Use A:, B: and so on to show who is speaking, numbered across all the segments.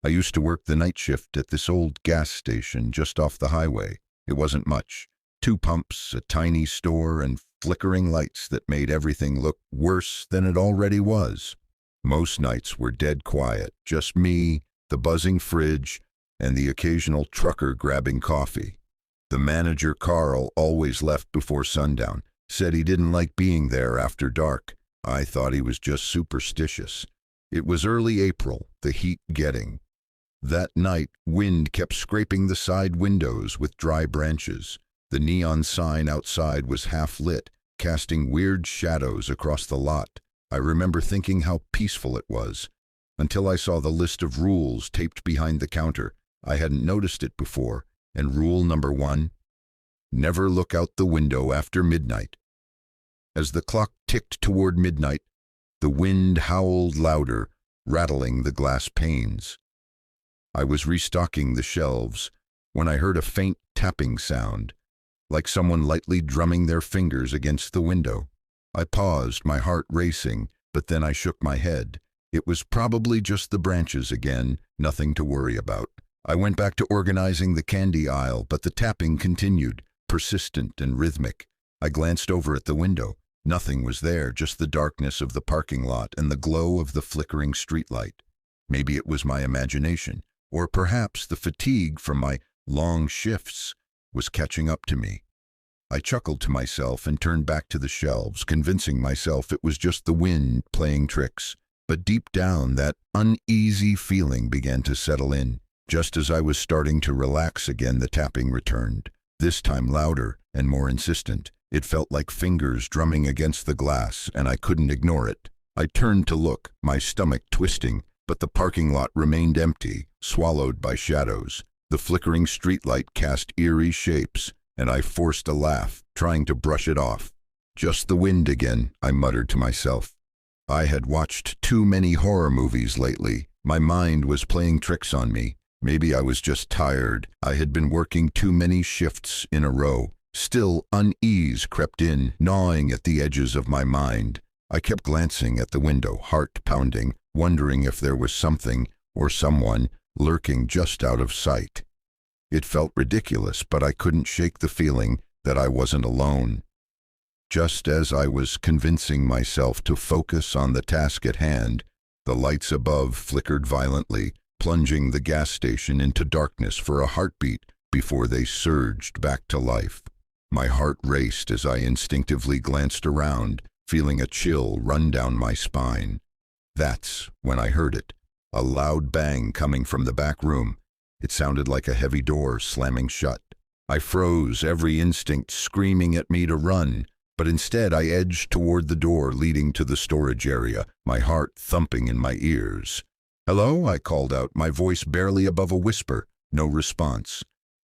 A: I used to work the night shift at this old gas station just off the highway. It wasn't much. 2 pumps, a tiny store, and flickering lights that made everything look worse than it already was. Most nights were dead quiet, just me, the buzzing fridge, and the occasional trucker grabbing coffee. The manager, Carl, always left before sundown, said he didn't like being there after dark. I thought he was just superstitious. It was early April, the heat getting. That night, wind kept scraping the side windows with dry branches. The neon sign outside was half lit, casting weird shadows across the lot. I remember thinking how peaceful it was, until I saw the list of rules taped behind the counter. I hadn't noticed it before, and rule number 1, never look out the window after midnight. As the clock ticked toward midnight, the wind howled louder, rattling the glass panes. I was restocking the shelves when I heard a faint tapping sound, like someone lightly drumming their fingers against the window. I paused, my heart racing, but then I shook my head. It was probably just the branches again, nothing to worry about. I went back to organizing the candy aisle, but the tapping continued, persistent and rhythmic. I glanced over at the window. Nothing was there, just the darkness of the parking lot and the glow of the flickering streetlight. Maybe it was my imagination, or perhaps the fatigue from my long shifts was catching up to me. I chuckled to myself and turned back to the shelves, convincing myself it was just the wind playing tricks. But deep down, that uneasy feeling began to settle in. Just as I was starting to relax again, the tapping returned, this time louder and more insistent. It felt like fingers drumming against the glass, and I couldn't ignore it. I turned to look, my stomach twisting, but the parking lot remained empty, swallowed by shadows. The flickering streetlight cast eerie shapes, and I forced a laugh, trying to brush it off. Just the wind again, I muttered to myself. I had watched too many horror movies lately. My mind was playing tricks on me. Maybe I was just tired. I had been working too many shifts in a row. Still, unease crept in, gnawing at the edges of my mind. I kept glancing at the window, heart pounding, wondering if there was something or someone lurking just out of sight. It felt ridiculous, but I couldn't shake the feeling that I wasn't alone. Just as I was convincing myself to focus on the task at hand, the lights above flickered violently, plunging the gas station into darkness for a heartbeat before they surged back to life. My heart raced as I instinctively glanced around, feeling a chill run down my spine. That's when I heard it, a loud bang coming from the back room. It sounded like a heavy door slamming shut. I froze, every instinct screaming at me to run, but instead I edged toward the door leading to the storage area, my heart thumping in my ears. "Hello?" I called out, my voice barely above a whisper. No response.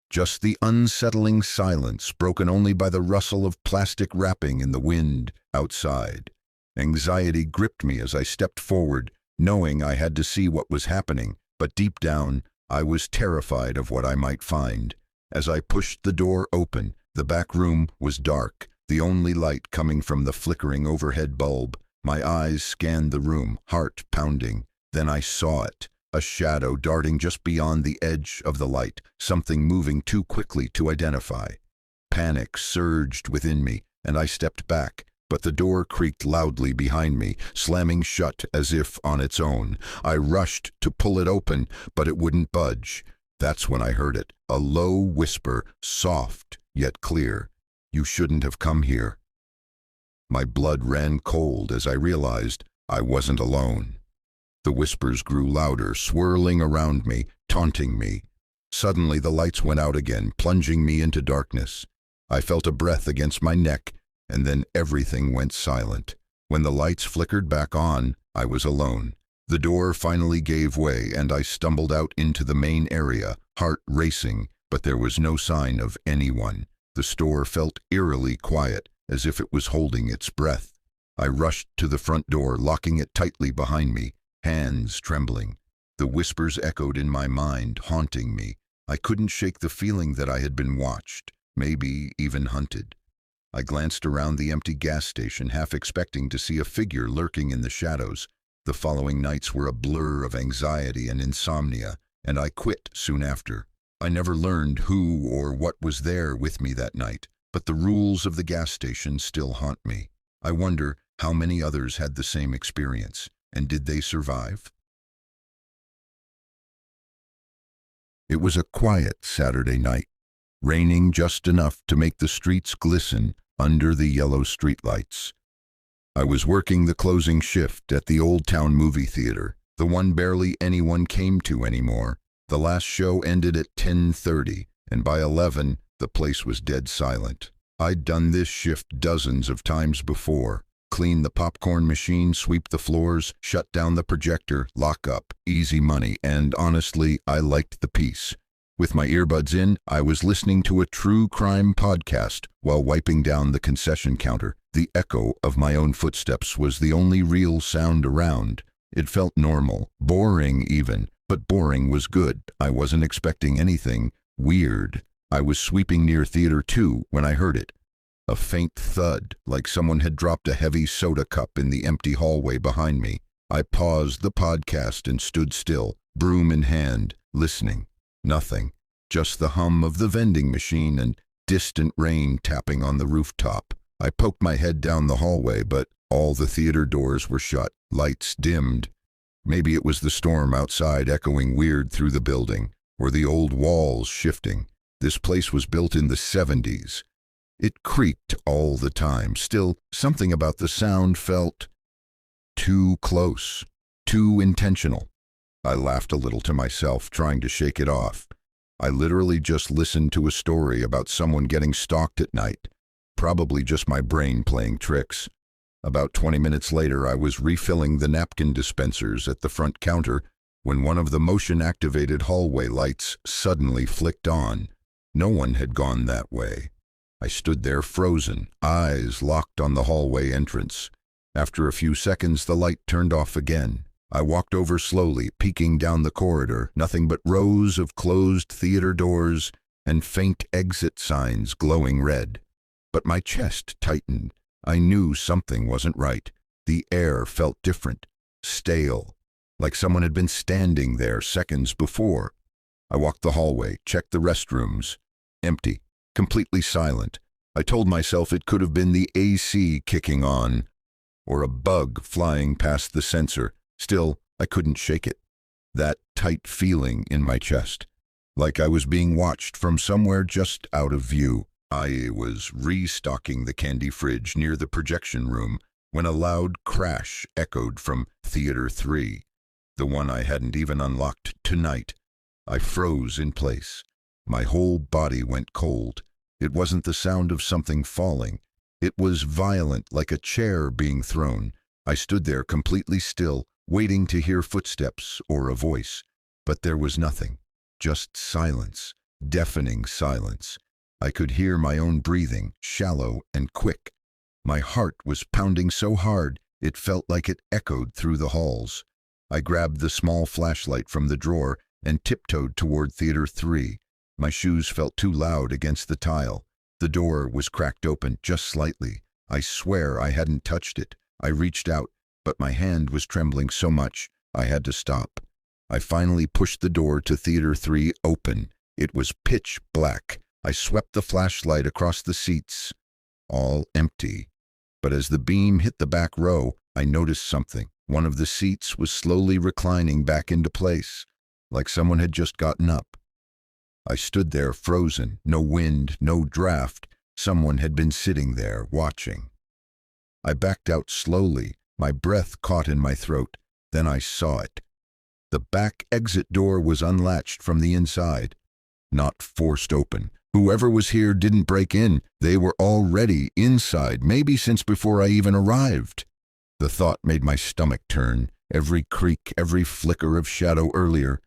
A: Just the unsettling silence, broken only by the rustle of plastic wrapping in the wind outside. Anxiety gripped me as I stepped forward, knowing I had to see what was happening, but deep down, I was terrified of what I might find. As I pushed the door open, the back room was dark, the only light coming from the flickering overhead bulb. My eyes scanned the room, heart pounding. Then I saw it, a shadow darting just beyond the edge of the light, something moving too quickly to identify. Panic surged within me, and I stepped back, but the door creaked loudly behind me, slamming shut as if on its own. I rushed to pull it open, but it wouldn't budge. That's when I heard it, a low whisper, soft yet clear. "You shouldn't have come here." My blood ran cold as I realized I wasn't alone. The whispers grew louder, swirling around me, taunting me. Suddenly the lights went out again, plunging me into darkness. I felt a breath against my neck, and then everything went silent. When the lights flickered back on, I was alone. The door finally gave way, and I stumbled out into the main area, heart racing, but there was no sign of anyone. The store felt eerily quiet, as if it was holding its breath. I rushed to the front door, locking it tightly behind me, hands trembling. The whispers echoed in my mind, haunting me. I couldn't shake the feeling that I had been watched, maybe even hunted. I glanced around the empty gas station, half expecting to see a figure lurking in the shadows. The following nights were a blur of anxiety and insomnia, and I quit soon after. I never learned who or what was there with me that night, but the rules of the gas station still haunt me. I wonder how many others had the same experience, and did they survive? It was a quiet Saturday night, raining just enough to make the streets glisten under the yellow streetlights. I was working the closing shift at the Old Town movie theater, the one barely anyone came to anymore. The last show ended at 10:30, and by 11, the place was dead silent. I'd done this shift dozens of times before. Clean the popcorn machine, sweep the floors, shut down the projector, lock up, easy money, and honestly, I liked the peace. With my earbuds in, I was listening to a true crime podcast while wiping down the concession counter. The echo of my own footsteps was the only real sound around. It felt normal, boring even, but boring was good. I wasn't expecting anything weird. I was sweeping near Theater 2 when I heard it. A faint thud, like someone had dropped a heavy soda cup in the empty hallway behind me. I paused the podcast and stood still, broom in hand, listening. Nothing, just the hum of the vending machine and distant rain tapping on the rooftop. I poked my head down the hallway, but all the theater doors were shut, lights dimmed. Maybe it was the storm outside echoing weird through the building, or the old walls shifting. This place was built in the 70s. It creaked all the time. Still, something about the sound felt too close, too intentional. I laughed a little to myself, trying to shake it off. I literally just listened to a story about someone getting stalked at night. Probably just my brain playing tricks. About 20 minutes later, I was refilling the napkin dispensers at the front counter when one of the motion-activated hallway lights suddenly flicked on. No one had gone that way. I stood there frozen, eyes locked on the hallway entrance. After a few seconds, the light turned off again. I walked over slowly, peeking down the corridor, nothing but rows of closed theater doors and faint exit signs glowing red. But my chest tightened. I knew something wasn't right. The air felt different, stale, like someone had been standing there seconds before. I walked the hallway, checked the restrooms. Empty, completely silent. I told myself it could have been the AC kicking on, or a bug flying past the sensor. Still, I couldn't shake it. That tight feeling in my chest, like I was being watched from somewhere just out of view. I was restocking the candy fridge near the projection room when a loud crash echoed from Theater 3, the one I hadn't even unlocked tonight. I froze in place. My whole body went cold. It wasn't the sound of something falling. It was violent, like a chair being thrown. I stood there completely still, waiting to hear footsteps or a voice. But there was nothing, just silence, deafening silence. I could hear my own breathing, shallow and quick. My heart was pounding so hard, it felt like it echoed through the halls. I grabbed the small flashlight from the drawer and tiptoed toward Theater 3. My shoes felt too loud against the tile. The door was cracked open just slightly. I swear I hadn't touched it. I reached out, but my hand was trembling so much I had to stop. I finally pushed the door to Theater 3 open. It was pitch black. I swept the flashlight across the seats, all empty. But as the beam hit the back row, I noticed something. One of the seats was slowly reclining back into place, like someone had just gotten up. I stood there frozen, no wind, no draft. Someone had been sitting there, watching. I backed out slowly, my breath caught in my throat. Then I saw it. The back exit door was unlatched from the inside, not forced open. Whoever was here didn't break in. They were already inside, maybe since before I even arrived. The thought made my stomach turn. Every creak, every flicker of shadow earlier.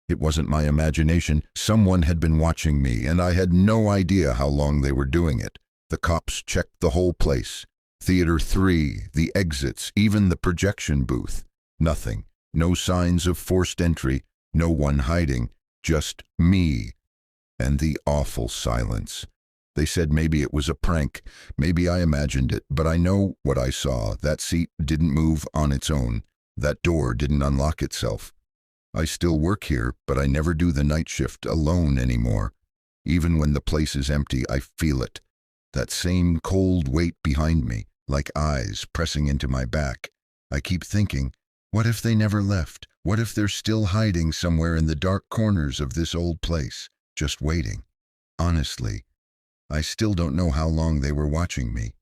A: It wasn't my imagination. Someone had been watching me, and I had no idea how long they were doing it. The cops checked the whole place. Theater 3, the exits, even the projection booth. Nothing. No signs of forced entry. No one hiding. Just me. And the awful silence. They said maybe it was a prank. Maybe I imagined it, but I know what I saw. That seat didn't move on its own. That door didn't unlock itself. I still work here, but I never do the night shift alone anymore. Even when the place is empty, I feel it. That same cold weight behind me, like eyes pressing into my back. I keep thinking, what if they never left? What if they're still hiding somewhere in the dark corners of this old place, just waiting? Honestly, I still don't know how long they were watching me.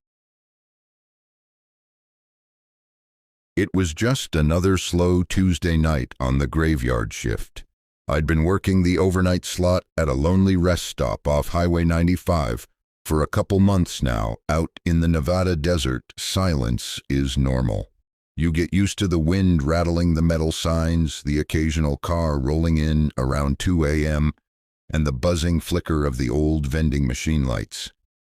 A: It was just another slow Tuesday night on the graveyard shift. I'd been working the overnight slot at a lonely rest stop off Highway 95 for a couple months now. Out in the Nevada desert, silence is normal. You get used to the wind rattling the metal signs, the occasional car rolling in around 2 a.m., and the buzzing flicker of the old vending machine lights.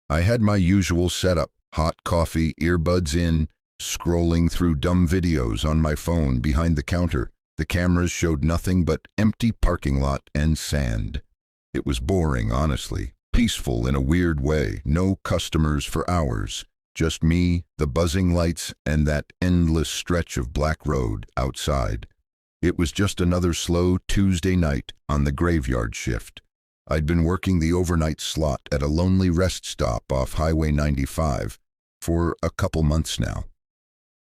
A: I had my usual setup, hot coffee, earbuds in, scrolling through dumb videos on my phone behind the counter. The cameras showed nothing but empty parking lot and sand. It was boring, honestly. Peaceful in a weird way. No customers for hours. Just me, the buzzing lights, and that endless stretch of black road outside. It was just another slow Tuesday night on the graveyard shift. I'd been working the overnight slot at a lonely rest stop off Highway 95 for a couple months now.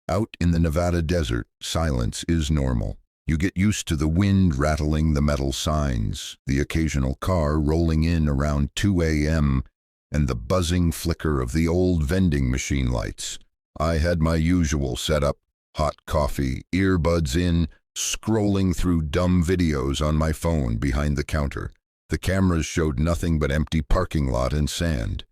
A: Out in the Nevada desert, silence is normal. You get used to the wind rattling the metal signs, the occasional car rolling in around 2 a.m., and the buzzing flicker of the old vending machine lights. I had my usual setup, hot coffee, earbuds in, scrolling through dumb videos on my phone behind the counter. The cameras showed nothing but empty parking lot and sand.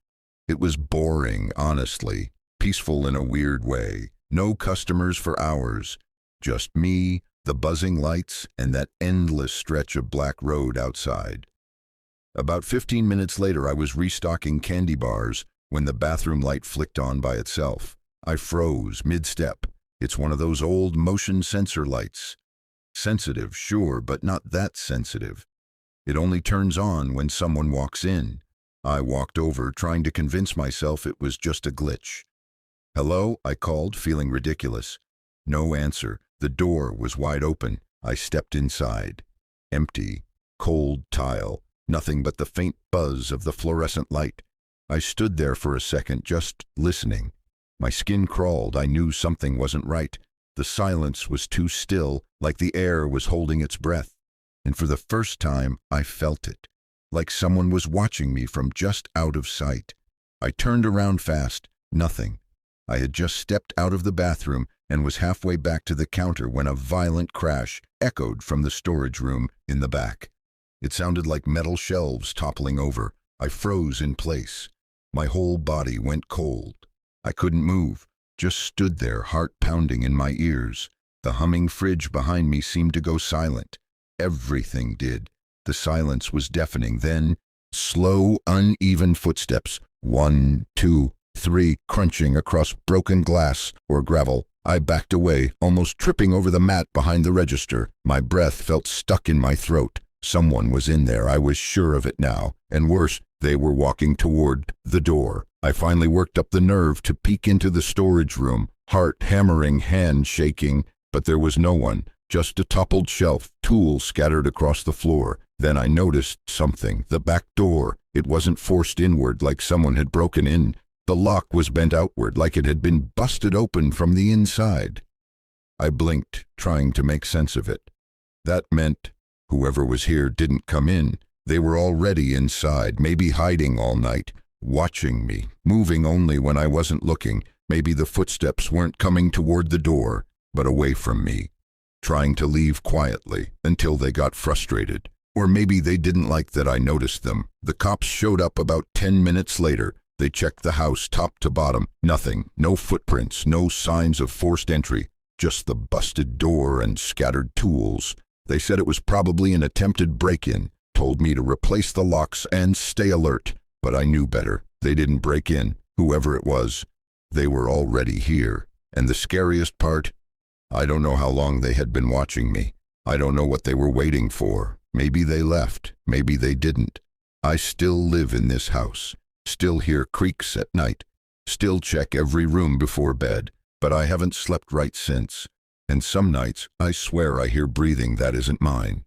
A: It was boring, honestly. Peaceful in a weird way. No customers for hours. Just me, the buzzing lights, and that endless stretch of black road outside. About 15 minutes later, I was restocking candy bars when the bathroom light flicked on by itself. I froze mid-step. It's one of those old motion sensor lights. Sensitive, sure, but not that sensitive. It only turns on when someone walks in. I walked over, trying to convince myself it was just a glitch. "Hello?" I called, feeling ridiculous. No answer. The door was wide open. I stepped inside. Empty, cold tile, nothing but the faint buzz of the fluorescent light. I stood there for a second, just listening. My skin crawled. I knew something wasn't right. The silence was too still, like the air was holding its breath. And for the first time, I felt it, like someone was watching me from just out of sight. I turned around fast. Nothing. I had just stepped out of the bathroom and was halfway back to the counter when a violent crash echoed from the storage room in the back. It sounded like metal shelves toppling over. I froze in place. My whole body went cold. I couldn't move, just stood there, heart pounding in my ears. The humming fridge behind me seemed to go silent. Everything did. The silence was deafening. Then, slow, uneven footsteps. 1, 2, 3, crunching across broken glass or gravel. I backed away, almost tripping over the mat behind the register. My breath felt stuck in my throat. Someone was in there, I was sure of it now. And worse, they were walking toward the door. I finally worked up the nerve to peek into the storage room, heart hammering, hand shaking, but there was no one, just a toppled shelf, tools scattered across the floor. Then I noticed something, the back door. It wasn't forced inward like someone had broken in. The lock was bent outward like it had been busted open from the inside. I blinked, trying to make sense of it. That meant whoever was here didn't come in. They were already inside, maybe hiding all night, watching me, moving only when I wasn't looking. Maybe the footsteps weren't coming toward the door, but away from me, trying to leave quietly until they got frustrated. Or maybe they didn't like that I noticed them. The cops showed up about 10 minutes later. They checked the house top to bottom. Nothing, no footprints, no signs of forced entry, just the busted door and scattered tools. They said it was probably an attempted break-in, told me to replace the locks and stay alert. But I knew better. They didn't break in, whoever it was. They were already here. And the scariest part, I don't know how long they had been watching me. I don't know what they were waiting for. Maybe they left, maybe they didn't. I still live in this house. Still hear creaks at night, still check every room before bed, but I haven't slept right since. And some nights, I swear I hear breathing that isn't mine.